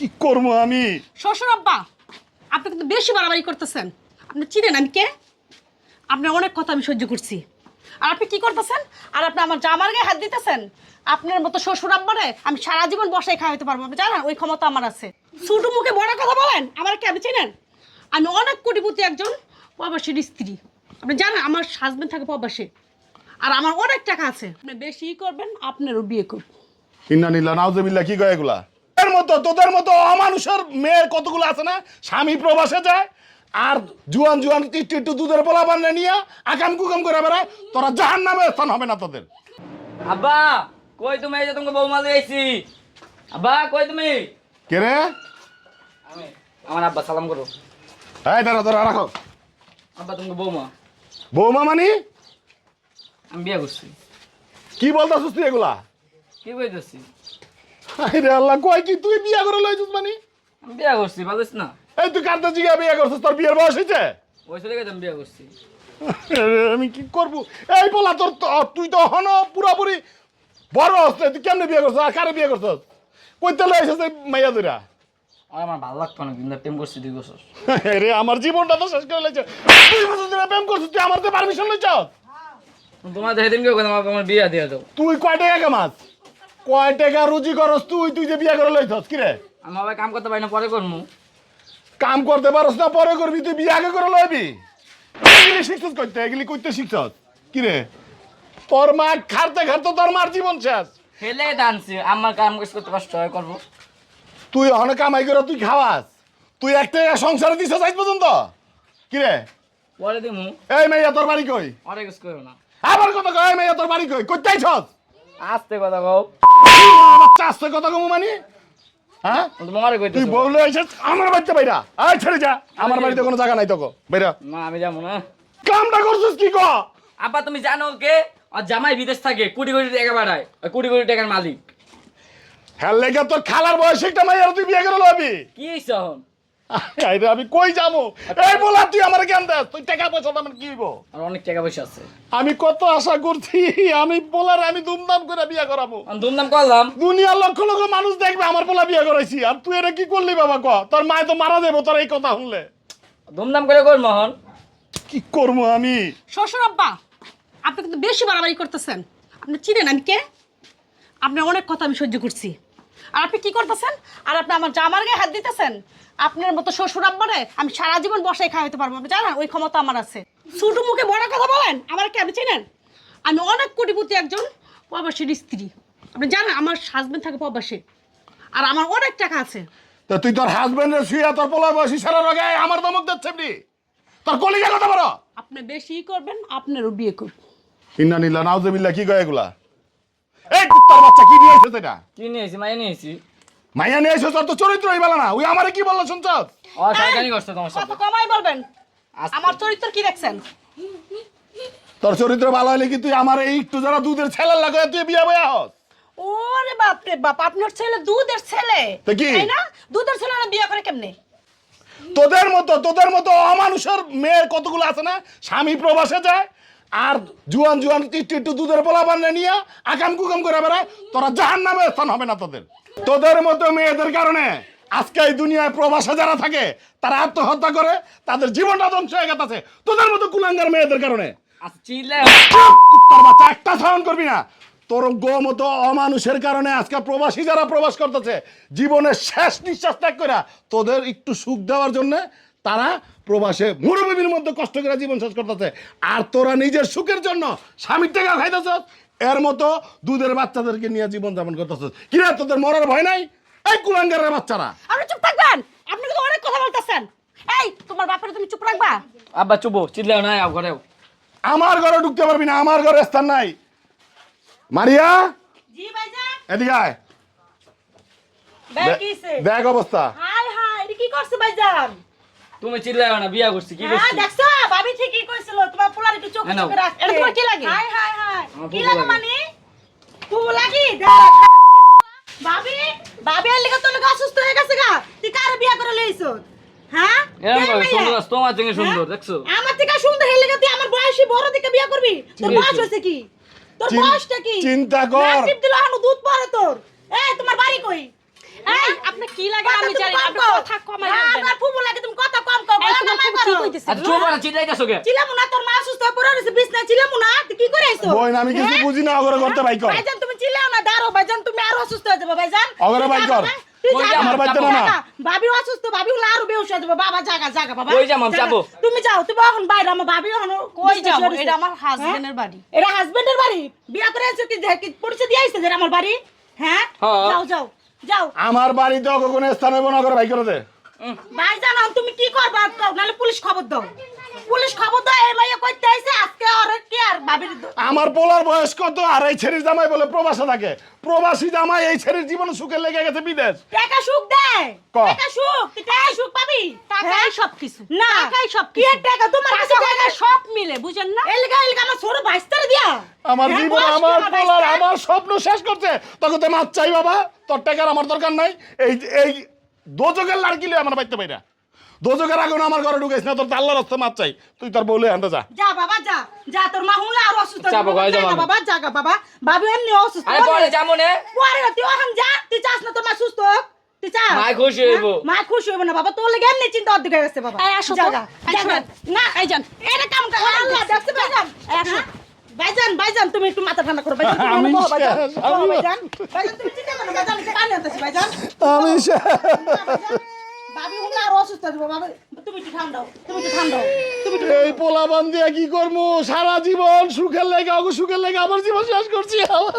কি করবো আমি? শ্বশুর আব্বা, আপনি কিন্তু বেশি বাড়াবাড়ি করতেছেন। আপনি চিনেন আমি কে? আপনার অনেক কথা আমি সহ্য করছি, আর আপনি কি করতেছেন? আর আপনি আমার জামার গায়ে হাত দিতেছেন। আপনার মতো শ্বশুর আব্বারে আমি সারা জীবন বসায় খাওয়াইতে পারবো, আপনি জানেন ওই ক্ষমতা আমার আছে। ছোট মুখে বড় কথা বলেন, আমার কে আপনি চিনেন? আমি অনেক কোটিপতি একজন প্রবাসীর স্ত্রী। আপনি জানেন আমার হাজবেন্ড থাকে প্রবাসে, আর আমার অনেক টাকা আছে। আপনি বেশি করবেন, আপনারও বিয়ে করবেন। ইন্নানিল্লাহ নাউজুবিল্লাহ, কি কয় এগুলা? তোদের মতো অমানুষের মেয়ের কতগুলো আছে না, স্বামী প্রবাসে যায় আর জুয়ান জুয়ান একটু একটু দুধের পোলা বান্নে নিয়ে আকাম কুকাম করে বেড়ায়। তোরা জাহান্নামে স্থান হবে না তোদের। আব্বা কই তুমি? এই যে তোমাকে বৌমা দিয়ে আইছি। আব্বা কই তুমি? কে রে? আমি। আমার আব্বা সালাম করো। এই দাঁড়া দাঁড়া রাখো। আব্বা তোমাকে বৌমা। বৌমা মানি? আমি বিয়ে করছি। কি বলতাছিস তুই এগুলা? কি কইতেছি? আরে আল্লাহ, কয় কি তুই বিয়া করে লইছিস মানি? আমি বিয়ে করছি, বুঝিস না? এই তুই কাঁদতে জিগা বিয়া করছিস, তোর বিয়ের বয়স হয়েছে? ওই চলে গেছে, আমি বিয়ে করছি। আমি কি করবো? এই বলা তোর তুই তো হন পুরাপুরি বড় হচ্ছে, তুই কেমনে বিয়ে করছিস? আর কারে বিয়ে করছিস? কইতে লইছিস এই মাইয়া দুরা? আর আমার ভালো লাগতো না, কিন্তু প্রেম করছি 2 বছর। রে আমার জীবনটা তো শেষ করে লইছিস। 2 বছর ধরে প্রেম করছিস, তুই আমার তো পারমিশন লইছস? তোমার দেখে দিন কেউ আমার বিয়ে দিয়ে দাও। তুই কয় টাকা কামাস? কয় টাকা রুজি করস তুই? তুই যে বিয়ে করে লইছস কি রে? আমি বাবা কাম করতে পারি না, পরে করবো। কাম করতে পারস না, পরে করবি? তুই বিয়ে আগে করে লইবি? এগুলি শিখছস করতে, এগুলি কইতে শিখছস কি রে? তোর মা খাড়তে খাড়তে তোর মার জীবন শেষ। ফেলে টানছি, আমার কাম করতে কষ্ট হয়, করবো। তুই অনেক কামাই করে তুই খাওয়াস, তুই একটা সংসারে দিছস আজ পর্যন্ত কি রে? পরে দিমু। এই মাইয়া তোর বাড়ি কই? অনেক কিছু করো না। আবার কথা কই, এই মাইয়া তোর বাড়ি কই? কইতে আইছস? আস্তে কথা কও। বাচ্চা আসছে কথা কমু মানে? হ্যাঁ তোমার তুই কইতেছো। বললে আইছস আমার বাড়িতে বাইরা। আয় ছেড়ে যা, আমার বাড়িতে কোনো জায়গা নাই তোকে, বাইরা। না আমি যাবো না। কামটা করছিস কি ক? আব্বা তুমি জানো কে? আর জামাই বিদেশ থাকে, কোটি কোটি টাকা বাড়ায়, ওই কোটি কোটি টাকার মালিক। হ্যাঁ লেগে তোর খালার বয়সে একটা মাইয়া তুই বিয়ে করে লবি? কি হইছে এখন? আরে আমি কই যাবো? এই বলা তুই আমার জ্ঞান দেস, তুই টাকা পয়সা আমার কি হইব? আর অনেক টাকা পয়সা আছে। আমি কত আশা করছি, আমি বলার আমি ধুমধাম করে বিয়ে করাবো। আমি ধুমধাম করলাম। দুনিয়ার লক্ষ লক্ষ মানুষ দেখবে আমার পোলা বিয়ে করাইছি, আর তুই এটা কি করলি বাবা? ক তোর মায় তো মারা যাবো তোর এই কথা শুনলে। ধুমধাম করে কর মোহন। কি করবো আমি? শ্বশুর আব্বা, আপনি কিন্তু বেশি বাড়াবাড়ি করতেছেন। আপনি চিনেন আমি কে? আপনার অনেক কথা আমি সহ্য করছি, আর আপনি কি করতেছেন? আর আপনি আমার জামার গায়ে হাত দিতেছেন। আপনার মতো শ্বশুর আব্বারে আমি সারা জীবন বসায় খাওয়াইতে পারবো, আপনি জানেন ওই ক্ষমতা আমার আছে। ছোট মুখে বড় কথা বলেন, আমার কে আপনি চিনেন? আমি অনেক কোটিপতি একজন প্রবাসীর স্ত্রী। আপনি জানেন আমার হাজবেন্ড থাকে প্রবাসে, আর আমার অনেক টাকা আছে। তো তুই তোর হাজবেন্ডের শুয়ে তোর পোলার বয়সী সারা রগে আমার দমক দিচ্ছে এমনি? তোর কলিজা কথা বড়? আপনি বেশি করবেন, আপনারও বিয়ে করবেন। ইন্নানিল্লাহ নাউজুবিল্লাহ, কি কয় এগুলা? এই কুত্তার বাচ্চা কি নিয়ে এসেছে এটা? কি নিয়েছি? মাই নিয়েছি। মাইয়া নিয়ে এসেছ, তোর তো চরিত্রই ভালো না। ওই আমারে কি বললো শুনছস? ও শয়তানি করছে তোমার কত সাথে। কমাই বলবেন? আস্তে। আমার চরিত্র কি দেখছেন? তোর চরিত্র ভালো হলে কি তুই আমার এই একটু যারা দুধের ছেলের লাগে তুই বিয়া বয়া হস? ওরে বাপ রে বাপ, আপনার ছেলে দুধের ছেলে, তো কি? তাই না? দুধের ছেলে না বিয়ে করে কেমনে? তোদের মতো অমানুষের মেয়ের কতগুলো আছে না, স্বামী প্রবাসে যায় আর জুয়ান জুয়ান একটু একটু দুধের পোলা বান্নে নিয়ে আকাম কুকাম করে বেড়ায়। তোরা জাহান্নামে স্থান হবে না তোদের। তোদের মতো মেয়েদের কারণে আজকে এই দুনিয়ায় প্রবাসে যারা থাকে তারা আত্মহত্যা করে, তাদের জীবনটা ধ্বংস হয়ে গেছে তোদের মতো কুলাঙ্গার মেয়েদের কারণে। আচ্ছা চিল্লা। কুত্তার বাচ্চা, একটা সাউন্ড করবি না। তোর গো মতো অমানুষের কারণে আজকে প্রবাসী যারা প্রবাস করতেছে জীবনের শেষ নিঃশ্বাস ত্যাগ করে তোদের একটু সুখ দেওয়ার জন্য তারা প্রবাসে মরুভূমির মধ্যে কষ্ট করে জীবন শেষ করতেছে, আর তোরা নিজের সুখের জন্য স্বামীর টাকা খাইতেছ। এর মতো দুধের বাচ্চাদেরকে নিয়ে জীবন যাপন করতেছ। কিরা তোদের মরার ভয় নাই? এই কুলাঙ্গারের বাচ্চারা। আপনি চুপ থাকবেন, আপনি কিন্তু অনেক কথা বলতেছেন। এই তোমার বাপের তুমি চুপ রাখবা? আব্বা চুপো, চিল্লাও না, আও ঘরেও। আমার ঘরে ঢুকতে পারবি না, আমার ঘরে স্থান নাই। মারিয়া জি ভাইজান। এদিকে আয়। ব্যাগ কিসে? দেখ অবস্থা। হাই হাই, এটা কি করছ ভাইজান? তুমি চিল্লাও না, বিয়া করছি। কি হ্যাঁ করছি? দেখছো, ভাবি ঠিকই কইছিল তোমার পোলার একটু চোখে নাও। চোখে রাখ। এটা তোমার কি লাগে? হাই হাই হাই, আমার কি ফুফু লাগে লাগে। মানে? ফুফু লাগি? ভাবি, ভাবি এর লিগা তোর লাগা অসুস্থ হয়ে গেছে গা। তুই কারে বিয়া করে লইছো? হ্যাঁ? এরকম কে ভাবে মেয়ে? সুন্দর আছে, তোমার থেকে সুন্দর, হ্যাঁ? দেখছো? আমার থেকে সুন্দর হেলে গেতে আমার বয়সী বড় দিকে বিয়া করবি? তোর ঠিক বয়স আছে। হইছে কি? তোর চিন- বয়সটা কি? চিন্তা কর। নাসিব দিল হানু দুধ পরে তোর। এই তোমার বাড়ি কই? এই আপনি কি লাগে আমি জানি না, আপনি কথা কমাই হ্যাঁ, বলবেন। আমার ফুফু লাগে তুমি কথা কম কও এই গলা তোমার নামাই ফুফু কি করো। কইতেছে? আচ্ছা চুপ না চিল্লাইতাছো কে ছিলাম না তোর মা অসুস্থ হয়ে পড়ে রয়েছে বিছনায় ছিলাম না তুই কি করে আইছো বোন আমি কিছু বুঝি না অগরে করতে ভাই কর ভাইজান তুমি চিল্লাও না দাঁড়াও ভাইজান তুমি আরো অসুস্থ হয়ে যাবে ভাইজান অগরে ভাই কর। কই যাও? আমার বাড়িতে না না। ভাবি অসুস্থ ভাবি হলো আরো বেহুশ হয়ে যাবে বাবা জাগা জাগা বাবা কই যাম, আমি জাগা। যাবো। তুমি যাও তুমি এখন বাইরে আমার ভাবি এখন কই বিছনায় যাবো? শুয়ে রয়েছে। এটা আমার হ্যাঁ? হাজবেন্ডের বাড়ি। এটা হাজবেন্ডের বাড়ি বিয়া করে আইছো কি পরিচয় দিয়ে আইছে যে আমার বাড়ি হ্যাঁ হ্যাঁ। যাও যাও যাও আমার বাড়িতে অগ কোনো স্থান হইব না অগরে ভাই করে দে ভাইজান এখন তুমি কি করবা নাহলে পুলিশ খবর দাও পুলিশ খবর দাও এই মাইয়া কইতে আইছে আজকে আর কি আর ভাবির আমার পোলার বয়স কত আর এই ছেড়ির জামাই বলে প্রবাসে থাকে প্রবাসী জামাই এই ছেড়ির জীবন সুখে লেগে গেছে বিদেশ টাকা সুখ দেয় ক। টাকা সুখ তুই টাকা সুখ পাবি টাকাই সবকিছু। না টাকাই কি সবকিছু। এর টাকা তোমার কাছে টাকা টাকা হলে সব মিলে, বুঝেন না? এলগা এলগা আমার ছোট ভাইস্তারে দিয়া আমার হ্যাঁ, জীবন বয়স কি আমার পোলার ভাইস্তার? আমার স্বপ্ন শেষ করছে তোকে তো মাছ চাই বাবা তোর টাকার আমার দরকার নাই এই এই দোজকের লাড়কিলে আমার বাইতে পাইরা দোজকের আগুন আমার ঘরে ঢুকাইছ না তোর তো আল্লাহর রাস্তা মাছ চাই তুই তোর বলে আনতে যা যা বাবা যা যা তোর মা হুনলে আর অসুস্থ যাবো, বাবা, যাবো যা আমি। বাবা জাগা বাবা ভাবি এমনি অসুস্থ আরে পরে যাবো নে পরে তুই এখন যা তুই চাস না তোর মা সুস্থ হোক তুই চা মা খুশি হইব। মা খুশি হইব না বাবা তোর লাগে এমনি চিন্তা অর্ধেক হয়ে গেছে বাবা এই আসো তো। জাগা এই জাগা শোনেন। না, এই যান। এটা কামটা আল্লাহ দেখছে ভাইজান এই আসো। হ্যাঁ? ভাইজান ভাইজান তুমি একটু মাথা ঠান্ডা করো ভাইজান তুমি আমি বলো, ভাইজান শেষ, বলো, আমি- ভাইজান ভাইজান তুমি চিন্তা করো না, ভাইজান আমি কানে আনতেছি ভাইজান আমি ভাবি হুনলে আর অসুস্থ হয়ে যাবে বাবা তুমি একটু ঠান্ডাও তুমি একটু ঠান্ডাও তুমি একটু এই পোলাবান দিয়ে কি করবো সারা জীবন সুখের লেগে অগু সুখের লেগে আমার জীবন শেষ করছি আমার